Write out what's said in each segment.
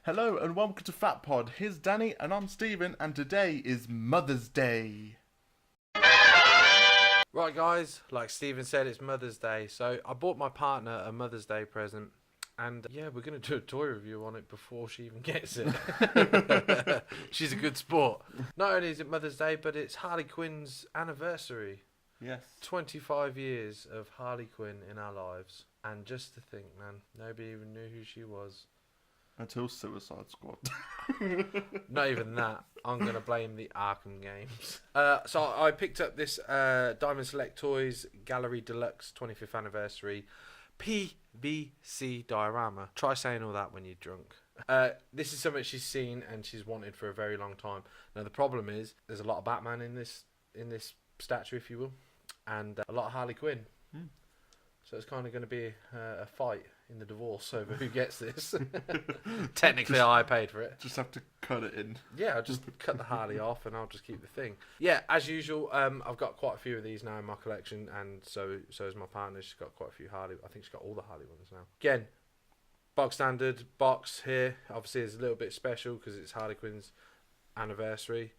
Hello and welcome to Fat Pod. Here's Danny and I'm Stephen, and today is Mother's Day. Right, guys, like Stephen said, it's Mother's Day, so I bought my partner a Mother's Day present, and yeah, we're going to do a toy review on it before she even gets it. She's a good sport. Not only is it Mother's Day, but it's Harley Quinn's anniversary. Yes. 25 years of Harley Quinn in our lives, and just to think, man, nobody even knew who she was. Until Suicide Squad. Not even that. I'm going to blame the Arkham games. So I picked up this Diamond Select Toys Gallery Deluxe 25th Anniversary PVC diorama. Try saying all that when you're drunk. This is something she's seen and she's wanted for a very long time. Now the problem is there's a lot of Batman in this statue, if you will, and a lot of Harley Quinn. So it's kind of going to be a fight in the divorce over who gets this. Technically, I paid for it. Just have to cut it in. Yeah, I'll just cut the Harley off and I'll just keep the thing. Yeah, as usual, I've got quite a few of these now in my collection, and so is my partner. She's got quite a few Harley. I think she's got all the Harley ones now. Again, box standard box here. Obviously, it's a little bit special because it's Harley Quinn's anniversary.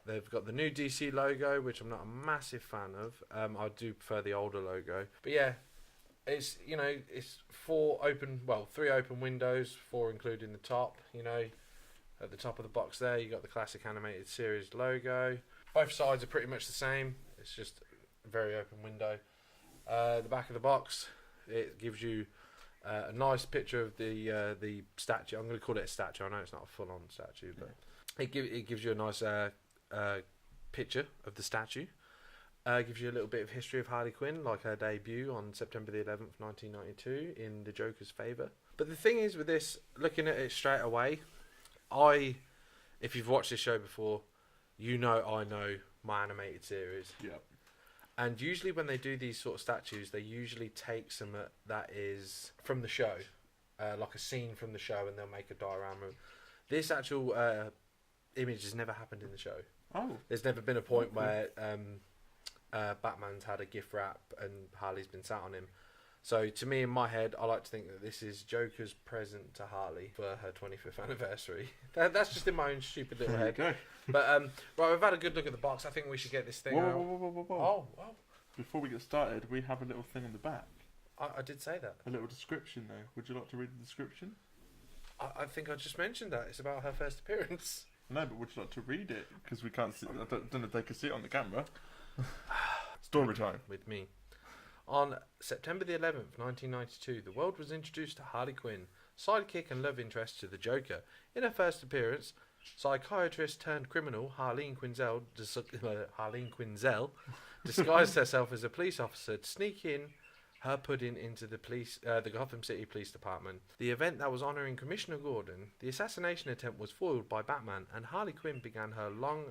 They've got the new DC logo, which I'm not a massive fan of. I do prefer the older logo. But yeah, it's, you know, it's three open windows, 4 including the top. You know, at the top of the box there, you got the classic animated series logo. Both sides are pretty much the same. It's just a very open window. The back of the box, it gives you a nice picture of the statue. I'm going to call it a statue. I know it's not a full-on statue, but it gives you a nice picture of the statue. Gives you a little bit of history of Harley Quinn, like her debut on September the 11th, 1992, in the Joker's favour. But the thing is with this, looking at it straight away, if you've watched this show before, you know I know my animated series. Yep. And usually when they do these sort of statues, they usually take some that is from the show, like a scene from the show, and they'll make a diorama. This actual image has never happened in the show. Oh. There's never been a point where Batman's had a gift wrap and Harley's been sat on him. So to me, in my head, I like to think that this is Joker's present to Harley for her 25th anniversary. That's just in my own stupid little head. There you go. But right, we've had a good look at the box. I think we should get this thing out. Whoa. Oh. Before we get started, we have a little thing on the back. I did say that. A little description, though. Would you like to read the description? I think I just mentioned that. It's about her first appearance. No, but would you like to read it? Because we can't see. I don't know if they can see it on the camera. Story time. With me. On September the 11th, 1992, the world was introduced to Harley Quinn, sidekick and love interest to the Joker. In her first appearance, psychiatrist turned criminal Harleen Quinzel disguised herself as a police officer to sneak in her pudding into the Gotham City Police Department. The event that was honouring Commissioner Gordon, the assassination attempt was foiled by Batman, and Harley Quinn began her long,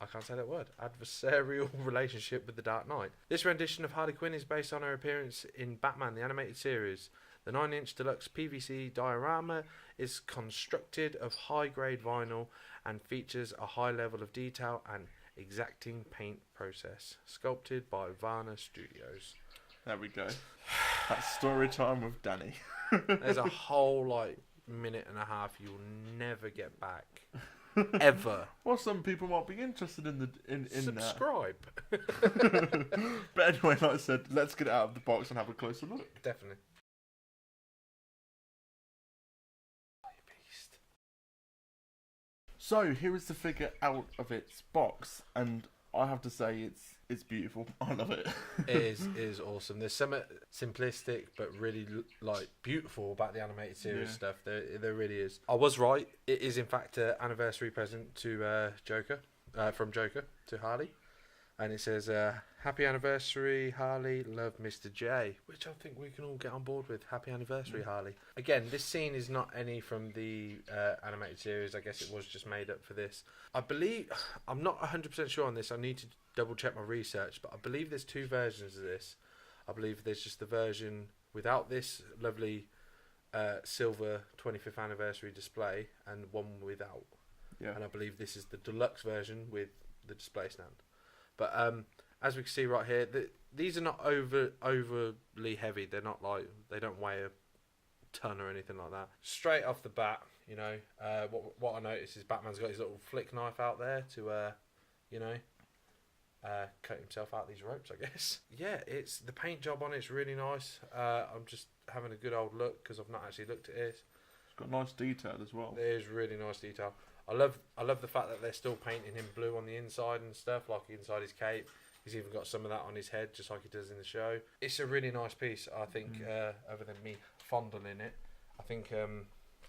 I can't say that word, adversarial relationship with the Dark Knight. This rendition of Harley Quinn is based on her appearance in Batman the Animated Series. The 9-inch deluxe PVC diorama is constructed of high-grade vinyl and features a high level of detail and exacting paint process, sculpted by Varna Studios. There we go. That's story time with Danny. There's a whole minute and a half you'll never get back. Ever. Well, some people might be interested in subscribe. But anyway, like I said, let's get it out of the box and have a closer look. Definitely. So here is the figure out of its box, and I have to say it's beautiful. I love it. It is awesome. There's some simplistic but really beautiful about the animated series stuff. There really is. I was right. It is in fact an anniversary present to Joker, from Joker to Harley, and it says "Happy anniversary, Harley. Love, Mr. J," which I think we can all get on board with. Happy anniversary, Harley. Again, this scene is not any from the animated series. I guess it was just made up for this. I believe, I'm not 100% sure on this. I need to double check my research, but I believe there's 2 versions of this. I believe there's just the version without this lovely silver 25th anniversary display, and one without. Yeah. And I believe this is the deluxe version with the display stand. But as we can see right here, these are not overly heavy. They're not they don't weigh a ton or anything like that. Straight off the bat, You know, what I noticed is Batman's got his little flick knife out there to, you know, cut himself out these ropes, I guess. Yeah, it's the paint job on it's really nice. I'm just having a good old look because I've not actually looked at it. It's got nice detail as well. There's really nice detail. I love the fact that they're still painting him blue on the inside and stuff, like inside his cape. He's even got some of that on his head, just like he does in the show. It's a really nice piece, I think, other than me fondling it. I think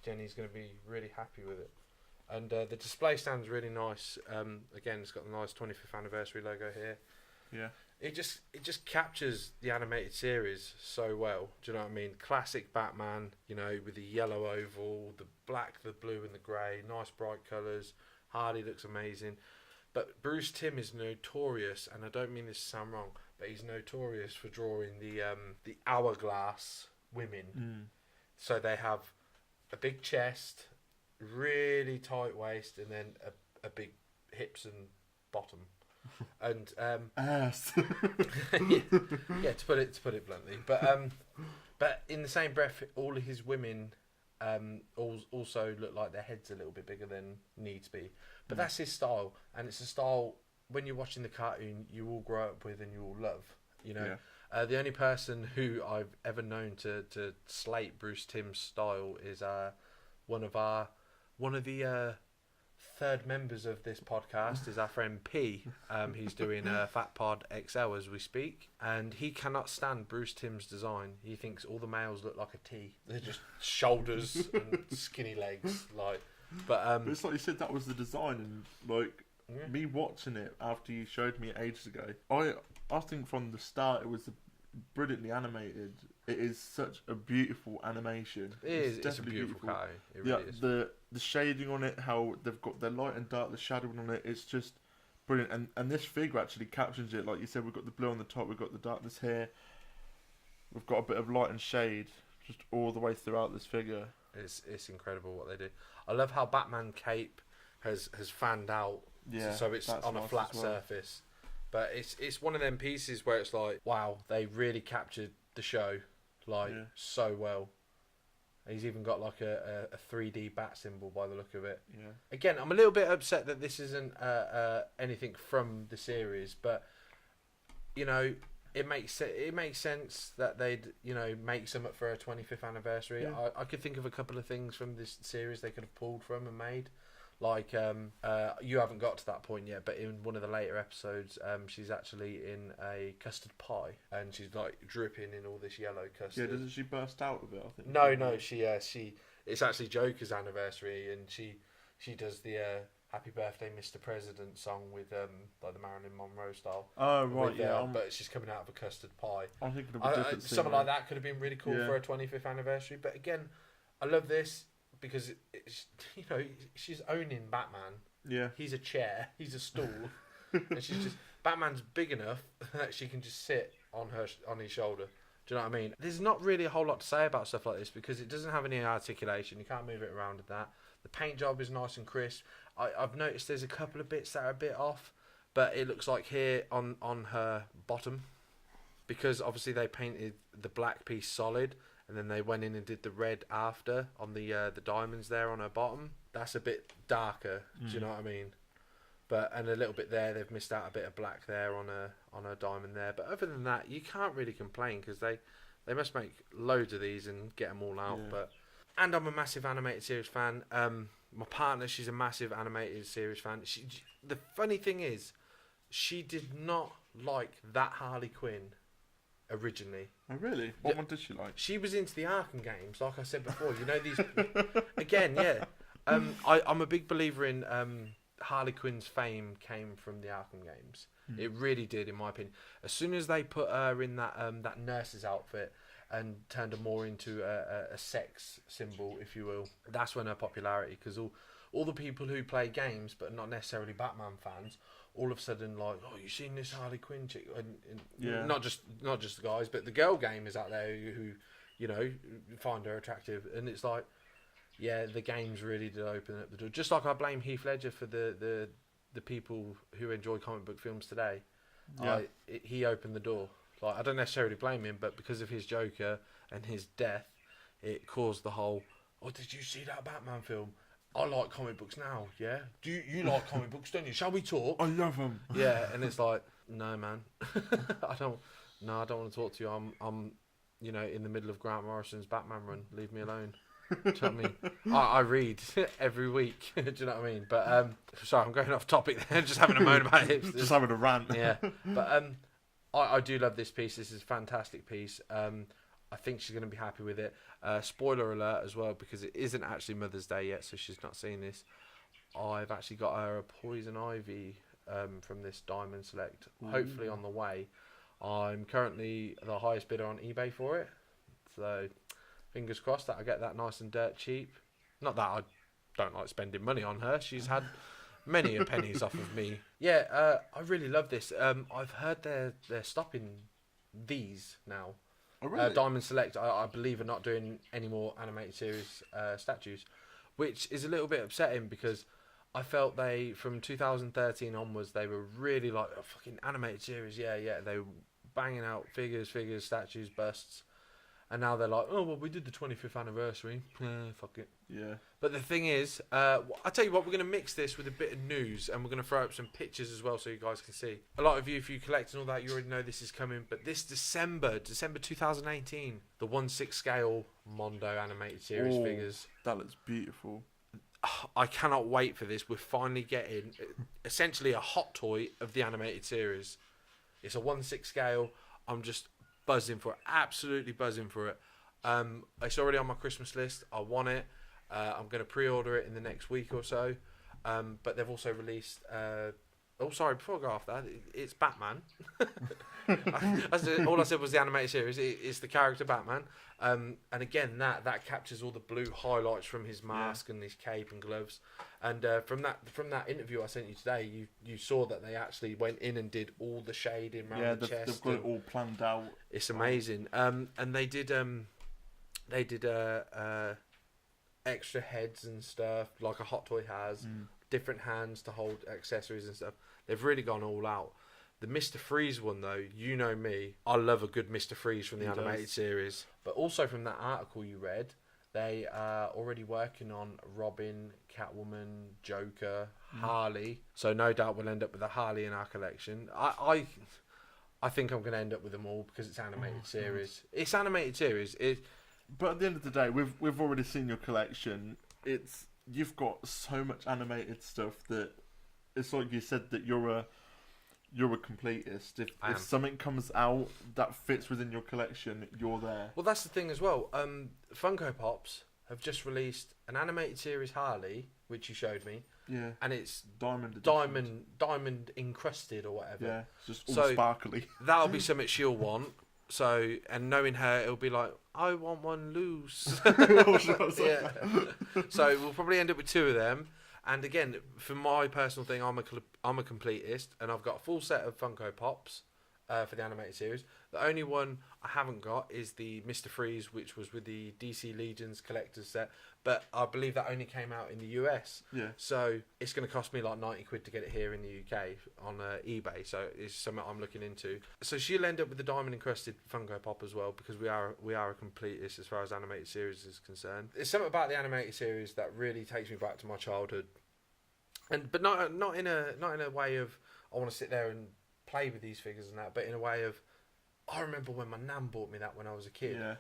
Jenny's going to be really happy with it. And the display stand's really nice. Again, it's got the nice 25th anniversary logo here. Yeah. It just captures the animated series so well. Do you know what I mean? Classic Batman, you know, with the yellow oval, the black, the blue and the grey, nice bright colours. Harley looks amazing. But Bruce Timm is notorious, and I don't mean this to sound wrong, but he's notorious for drawing the hourglass women. So they have a big chest, really tight waist, and then a big hips and bottom. And ass. yeah, to put it bluntly. But in the same breath, all of his women also look like their heads a little bit bigger than needs be. But that's his style, and it's a style when you're watching the cartoon you all grow up with and you all love. You know, the only person who I've ever known to slate Bruce Timm's style is one of the third members of this podcast is our friend P. He's doing Fat Pod XL as we speak, and he cannot stand Bruce Timm's design. He thinks all the males look like a T. They're just shoulders and skinny legs, like. But it's like you said, that was the design, and like me watching it after you showed me ages ago. I think from the start it was brilliantly animated. It is such a beautiful animation. It's a beautiful cartoon. It really is. The shading on it, how they've got the light and dark, the shadowing on it, it's just brilliant. And this figure actually captures it. Like you said, we've got the blue on the top, we've got the darkness here, we've got a bit of light and shade just all the way throughout this figure. It's incredible what they do. I love how Batman cape has fanned out, so it's on a flat surface. But it's one of them pieces where it's like, wow, they really captured the show so well. He's even got like a 3D bat symbol by the look of it. Yeah. Again, I'm a little bit upset that this isn't anything from the series, but you know, it makes sense that they'd make something for a 25th anniversary. Yeah. I could think of a couple of things from this series they could have pulled from and made. Like, you haven't got to that point yet, but in one of the later episodes, she's actually in a custard pie, and she's like dripping in all this yellow custard. Yeah, doesn't she burst out of it? I think. No, she. It's actually Joker's anniversary, and she does the "Happy Birthday, Mr. President" song with like the Marilyn Monroe style. Oh right, yeah. But she's coming out of a custard pie. I'm thinking of a different something like that could have been really cool for a 25th anniversary. But again, I love this. Because she's owning Batman. Yeah, he's a chair, he's a stool, and she's just Batman's big enough that she can just sit on his shoulder. Do you know what I mean? There's not really a whole lot to say about stuff like this because it doesn't have any articulation. You can't move it around with that. The paint job is nice and crisp. I've noticed there's a couple of bits that are a bit off, but it looks like here on her bottom, because obviously they painted the black piece solid. And then they went in and did the red after on the diamonds there on her bottom. That's a bit darker. Do you know what I mean? And a little bit there, they've missed out a bit of black there on her diamond there. But other than that, you can't really complain because they must make loads of these and get them all out. Yeah. And I'm a massive animated series fan. My partner, she's a massive animated series fan. The funny thing is, she did not like that Harley Quinn originally. Oh really? What one did she like? She was into the Arkham games, like I said before. You know these again, yeah. I'm a big believer in Harley Quinn's fame came from the Arkham games. It really did, in my opinion. As soon as they put her in that nurse's outfit and turned her more into a sex symbol, if you will, that's when her popularity. Because all the people who play games but not necessarily Batman fans, all of a sudden like, oh, you seen this Harley Quinn chick? And not just the guys, but the girl gamers out there who find her attractive, and it's like, yeah, the games really did open up the door. Just like I blame Heath Ledger for the people who enjoy comic book films today. Yeah. He opened the door. Like, I don't necessarily blame him, but because of his Joker and his death, it caused the whole oh, did you see that Batman film? I like comic books now, yeah? Do you like comic books, don't you? Shall we talk? I love them. Yeah, and it's like, no, man. I don't want to talk to you. I'm in the middle of Grant Morrison's Batman run. Leave me alone. Do you know what I mean? I read every week. Do you know what I mean? But sorry, I'm going off topic there. Just having a moan about it. Just having a rant. Yeah, but I do love this piece. This is a fantastic piece. I think she's going to be happy with it. Spoiler alert as well, because it isn't actually Mother's Day yet, so she's not seen this. I've actually got her a Poison Ivy from this Diamond Select, hopefully on the way. I'm currently the highest bidder on eBay for it, so fingers crossed that I get that nice and dirt cheap. Not that I don't like spending money on her. She's had many a pennies off of me. Yeah, I really love this. I've heard they're stopping these now. Oh, really? Diamond Select, I believe, are not doing any more animated series statues, which is a little bit upsetting because I felt they, from 2013 onwards, they were really like a fucking animated series. Yeah, they were banging out figures, statues, busts. And now they're like, oh, well, we did the 25th anniversary. Fuck it. Yeah. But the thing is, I'll tell you what, we're going to mix this with a bit of news and we're going to throw up some pictures as well so you guys can see. A lot of you, if you collect and all that, you already know this is coming. But this December 2018, the 1/6 scale Mondo animated series figures. That looks beautiful. I cannot wait for this. We're finally getting essentially a hot toy of the animated series. It's a 1/6 scale. I'm just buzzing for it, absolutely buzzing for it. It's already on my Christmas list. I want it. I'm going to pre-order it in the next week or so. But they've also released. Before I go off that, it's Batman. All I said was the animated series. It's the character Batman. And again, that captures all the blue highlights from his mask and his cape and gloves. And from that interview I sent you today, you saw that they actually went in and did all the shading around the chest. They've got it all planned out. It's amazing. And they did extra heads and stuff like a Hot Toy has. Different hands to hold accessories and stuff. They've really gone all out. The Mr. Freeze one, though, you know me. I love a good Mr. Freeze from the animated series. But also from that article you read, they are already working on Robin, Catwoman, Joker, Harley. So no doubt we'll end up with a Harley in our collection. I think I'm going to end up with them all because it's animated series. God. It's animated series. But at the end of the day, we've already seen your collection. You've got so much animated stuff that it's like you said that you're a completist. If something comes out that fits within your collection, you're there. Well, that's the thing as well. Funko Pops have just released an animated series Harley, which you showed me. Yeah. And it's diamond encrusted or whatever. Yeah, it's just all sparkly. That'll be something she'll want. So, and knowing her, it'll be like, I want one loose. Yeah. So we'll probably end up with two of them. And again, for my personal thing, I'm a completist, and I've got a full set of Funko Pops for the animated series. The only one I haven't got is the Mr. Freeze, which was with the DC Legions collector's set, but I believe that only came out in the US. Yeah. So it's going to cost me like 90 quid to get it here in the UK on eBay. So it's something I'm looking into. So she'll end up with the diamond encrusted Funko Pop as well, because we are a completist as far as animated series is concerned. There's something about the animated series that really takes me back to my childhood, but not in a way of I want to sit there and play with these figures and that, but in a way of I remember when my nan bought me that when I was a kid. Yeah.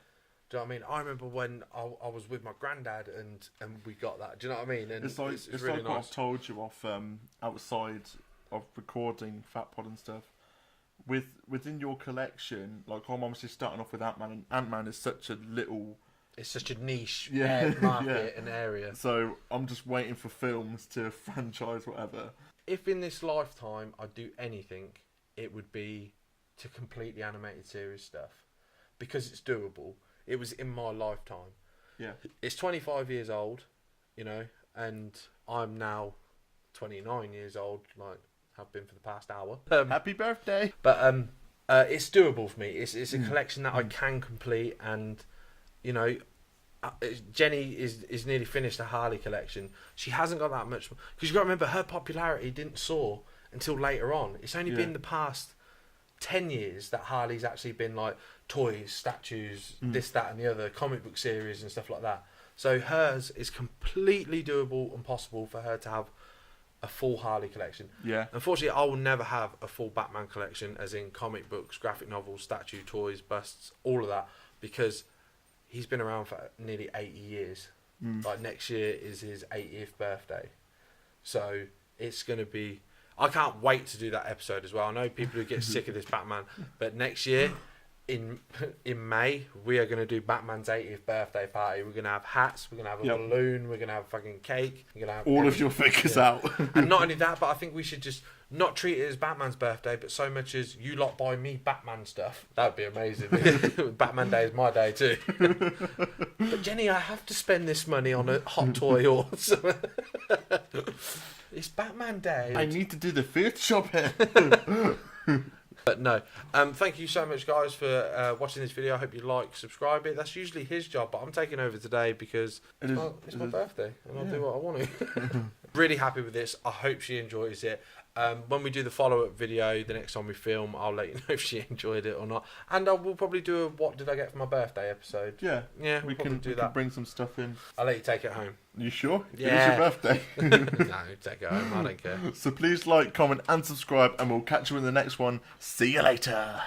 Do you know what I mean? I remember when I was with my granddad and we got that. Do you know what I mean? And it's really like nice. What I've told you off outside of recording Fat Pod and stuff. Within your collection, like I'm obviously starting off with Ant-Man, and Ant-Man is such a little. It's such a niche market and area. So I'm just waiting for films to franchise whatever. If in this lifetime I'd do anything, it would be to complete the animated series stuff, because it's doable. It was in my lifetime. Yeah. It's 25 years old, you know, and I'm now 29 years old, like have been for the past hour. Happy birthday! But it's doable for me. It's a collection that I can complete, and you know, Jenny is nearly finished a Harley collection. She hasn't got that much, because you got to remember her popularity didn't soar until later on. It's only been the past 10 years that Harley's actually been like toys, statues, this, that and the other, comic book series and stuff like that. So hers is completely doable and possible for her to have a full Harley collection. Yeah. Unfortunately, I will never have a full Batman collection, as in comic books, graphic novels, statue, toys, busts, all of that, because he's been around for nearly 80 years. Like next year is his 80th birthday, so it's gonna be. I can't wait to do that episode as well. I know people who get sick of this Batman, but next year, in May, we are gonna do Batman's 80th birthday party. We're gonna have hats. We're gonna have a balloon. We're gonna have fucking cake. We're gonna have all of your figures out. And not only that, but I think we should just not treat it as Batman's birthday, but so much as you lot buy me Batman stuff. That would be amazing. Batman Day is my day too. But Jenny, I have to spend this money on a hot toy or something. It's Batman Day. I need to do the Photoshop here. But no, thank you so much, guys, for watching this video. I hope you like, subscribe it. That's usually his job, but I'm taking over today because it's my birthday and I'll do what I want to. Really happy with this. I hope she enjoys it. When we do the follow-up video, the next time we film, I'll let you know if she enjoyed it or not. And we'll probably do a what did I get for my birthday episode. Yeah, we can do that. Can bring some stuff in. I'll let you take it home. You sure? Yeah. It is your birthday. No, take it home. I don't care. So please like, comment, and subscribe, and we'll catch you in the next one. See you later.